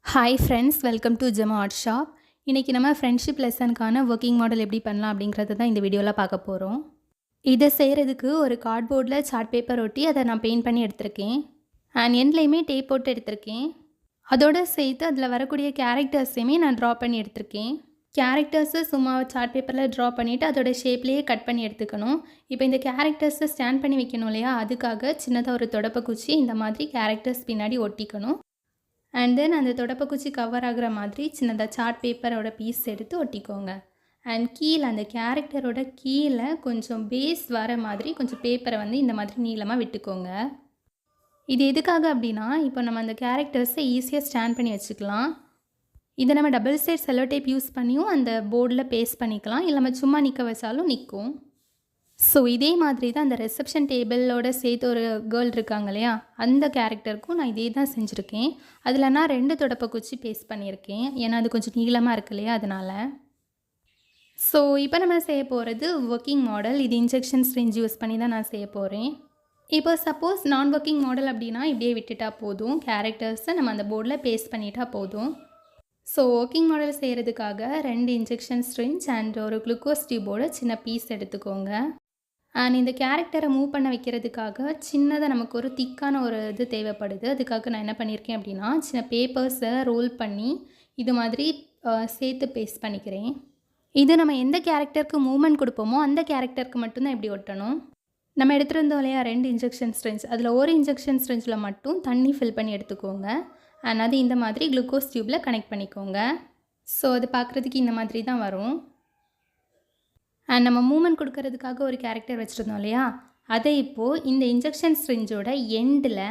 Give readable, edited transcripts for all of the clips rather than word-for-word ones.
Hi friends, welcome to Gemma art shop. இன்றைக்கி நம்ம friendship லெசனுக்கான working model எப்படி பண்ணலாம் அப்படிங்கிறது தான் இந்த வீடியோவில் பார்க்க போகிறோம். இதை செய்கிறதுக்கு ஒரு கார்ட்போர்டில் சார்ட் பேப்பர் ஒட்டி அதை நான் பெயிண்ட் பண்ணி எடுத்திருக்கேன். அண்ட் எண்ட்லேயுமே டேப் போட்டு எடுத்திருக்கேன். அதோடு சேர்த்து அதில் வரக்கூடிய கேரக்டர்ஸையுமே நான் ட்ரா பண்ணி எடுத்திருக்கேன். கேரக்டர்ஸை சும்மா சார்ட் பேப்பரில் ட்ரா பண்ணிவிட்டு அதோட ஷேப்லேயே கட் பண்ணி எடுத்துக்கணும். இப்போ இந்த கேரக்டர்ஸை ஸ்டாண்ட் பண்ணி வைக்கணும் இல்லையா, அதுக்காக சின்னதாக ஒரு தொடப்ப குச்சி இந்த மாதிரி கேரக்டர்ஸ் பின்னாடி ஒட்டிக்கணும். அண்ட் தென் அந்த தொடப்பக்குச்சி கவர் ஆகிற மாதிரி சின்னதாக சார்ட் பேப்பரோட பீஸ் எடுத்து ஒட்டிக்கோங்க. அண்ட் கீழே அந்த கேரக்டரோட கீழே கொஞ்சம் பேஸ் வர மாதிரி கொஞ்சம் பேப்பரை வந்து இந்த மாதிரி நீளமாக விட்டுக்கோங்க. இது எதுக்காக அப்படின்னா, இப்போ நம்ம அந்த கேரக்டர்ஸை ஈஸியாக ஸ்டாண்ட் பண்ணி வச்சுக்கலாம். இதை நம்ம double side cello tape use பண்ணியும் அந்த போர்டில் பேஸ்ட் பண்ணிக்கலாம், இல்லை நம்ம சும்மா நிற்க வச்சாலும் நிற்கும். ஸோ இதே மாதிரி தான் அந்த ரிசப்ஷன் டேபிளோட சேர்த்து ஒரு கேர்ள் இருக்காங்க இல்லையா, அந்த கேரக்டருக்கும் நான் இதே தான் செஞ்சுருக்கேன். அதில் நான் 2 தொடப்பக்குச்சி பேஸ்ட் பண்ணியிருக்கேன், ஏன்னா அது கொஞ்சம் நீளமாக இருக்கு இல்லையா, அதனால். ஸோ இப்போ நம்ம செய்ய போகிறது ஒர்க்கிங் மாடல். இது இன்ஜெக்ஷன் ஸ்ட்ரிஞ்ச் யூஸ் பண்ணி தான் நான் செய்ய போகிறேன். இப்போ சப்போஸ் நான் ஒர்க்கிங் மாடல் அப்படின்னா இப்படியே விட்டுட்டா போதும், கேரக்டர்ஸை நம்ம அந்த போர்டில் பேஸ்ட் பண்ணிட்டா போதும். ஸோ ஒர்க்கிங் மாடல் செய்கிறதுக்காக 2 இன்ஜெக்ஷன் ஸ்ட்ரிஞ்ச் அண்ட் ஒரு குளுக்கோஸ் டியூபோட சின்ன பீஸ் எடுத்துக்கோங்க. அண்ட் இந்த கேரக்டரை மூவ் பண்ண வைக்கிறதுக்காக சின்னதாக நமக்கு ஒரு திக்கான ஒரு இது தேவைப்படுது. அதுக்காக நான் என்ன பண்ணியிருக்கேன் அப்படின்னா, சின்ன பேப்பர்ஸை ரோல் பண்ணி இது மாதிரி சேர்த்து பேஸ்ட் பண்ணிக்கிறேன். இது நம்ம எந்த கேரக்டருக்கு மூவ்மெண்ட் கொடுப்போமோ அந்த கேரக்டருக்கு மட்டும்தான் இப்படி ஒட்டணும். நம்ம எடுத்துருந்தோம் இல்லையா 2 இன்ஜெக்ஷன் ஸ்ட்ரிஞ்ச், அதில் ஒரு இன்ஜெக்ஷன் ஸ்ட்ரிஞ்சில் மட்டும் தண்ணி ஃபில் பண்ணி எடுத்துக்கோங்க. அண்ட் அது இந்த மாதிரி குளுக்கோஸ் டியூப்பில் கனெக்ட் பண்ணிக்கோங்க. ஸோ அது பார்க்குறதுக்கு இந்த மாதிரி தான் வரும். அண்ட் நம்ம மூமெண்ட் கொடுக்கறதுக்காக ஒரு கேரக்டர் வச்சுருந்தோம் இல்லையா, அதை இப்போது இந்த இன்ஜெக்ஷன் ஸ்ட்ரிஞ்சோட எண்டில்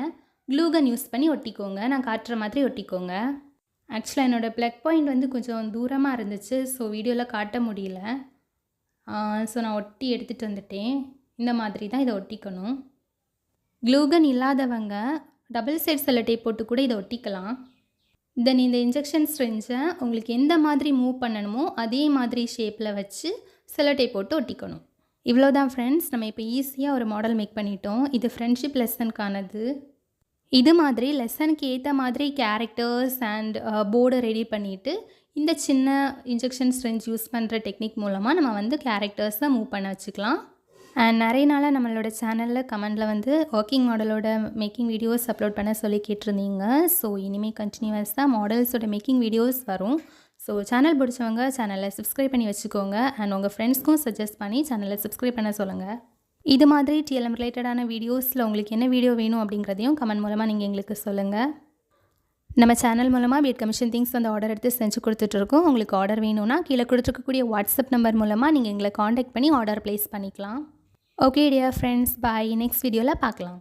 க்ளூகன் யூஸ் பண்ணி ஒட்டிக்கோங்க. நான் காட்டுற மாதிரி ஒட்டிக்கோங்க. ஆக்சுவலாக என்னோடய ப்ளக் பாயிண்ட் வந்து கொஞ்சம் தூரமாக இருந்துச்சு, ஸோ வீடியோவில் காட்ட முடியல. ஸோ நான் ஒட்டி எடுத்துகிட்டு வந்துட்டேன். இந்த மாதிரி தான் இதை ஒட்டிக்கணும். க்ளூகன் இல்லாதவங்க டபுள் சைட் செல்லோ டேப் போட்டு கூட இதை ஒட்டிக்கலாம். தென் இந்த இன்ஜெக்ஷன் ஸ்ட்ரிஞ்சை உங்களுக்கு எந்த மாதிரி மூவ் பண்ணணுமோ அதே மாதிரி ஷேப்பில் வச்சு செல்லோ டேப் போட்டு ஒட்டிக்கணும். இவ்வளோ தான் ஃப்ரெண்ட்ஸ், நம்ம இப்போ ஈஸியாக ஒரு மாடல் மேக் பண்ணிட்டோம். இது ஃப்ரெண்ட்ஷிப் லெசனுக்கானது. இது மாதிரி லெசனுக்கு ஏற்ற மாதிரி கேரக்டர்ஸ் அண்ட் போர்டை ரெடி பண்ணிவிட்டு இந்த சின்ன இன்ஜெக்ஷன் ஸ்ட்ரிஞ்ச் யூஸ் பண்ணுற டெக்னிக் மூலமாக நம்ம வந்து கேரக்டர்ஸை மூவ் பண்ண வச்சுக்கலாம். அண்ட் நிறைய நாளாக நம்மளோட சேனலில் கமெண்டில் வந்து ஒர்க்கிங் மாடலோட மேக்கிங் வீடியோஸ் அப்லோட் பண்ண சொல்லி கேட்டிருந்தீங்க. ஸோ இனிமேல் கண்டினியூஸாக மாடல்ஸோட மேக்கிங் வீடியோஸ் வரும். ஸோ சேனல் பிடிச்சவங்க சேனலை சப்ஸ்கிரைப் பண்ணி வச்சுக்கோங்க. அண்ட் உங்கள் ஃப்ரெண்ட்ஸ்க்கும் சஜஸ்ட் பண்ணி சேனலை சப்ஸ்கிரைப் பண்ண சொல்லுங்கள். இது மாதிரி டிஎல்எம் ரிலேட்டடான வீடியோஸில் உங்களுக்கு என்ன வீடியோ வேணும் அப்படிங்கிறதையும் கமெண்ட் மூலமாக நீங்கள் எங்களுக்கு சொல்லுங்கள். நம்ம சேனல் மூலமாக பிஎட் கமிஷன் திங்ஸ் வந்து ஆர்டர் எடுத்து செஞ்சு கொடுத்துட்ருக்கோம். உங்களுக்கு ஆர்டர் வேணும்னா கீழே கொடுத்துருக்கக்கூடிய வாட்ஸ்அப் நம்பர் மூலமாக நீங்கள் எங்களை காண்டாக்ட் பண்ணி ஆர்டர் ப்ளேஸ் பண்ணிக்கலாம். ஓகே டியர் ஃப்ரெண்ட்ஸ், பாய். நெக்ஸ்ட் வீடியோவில் பார்க்கலாம்.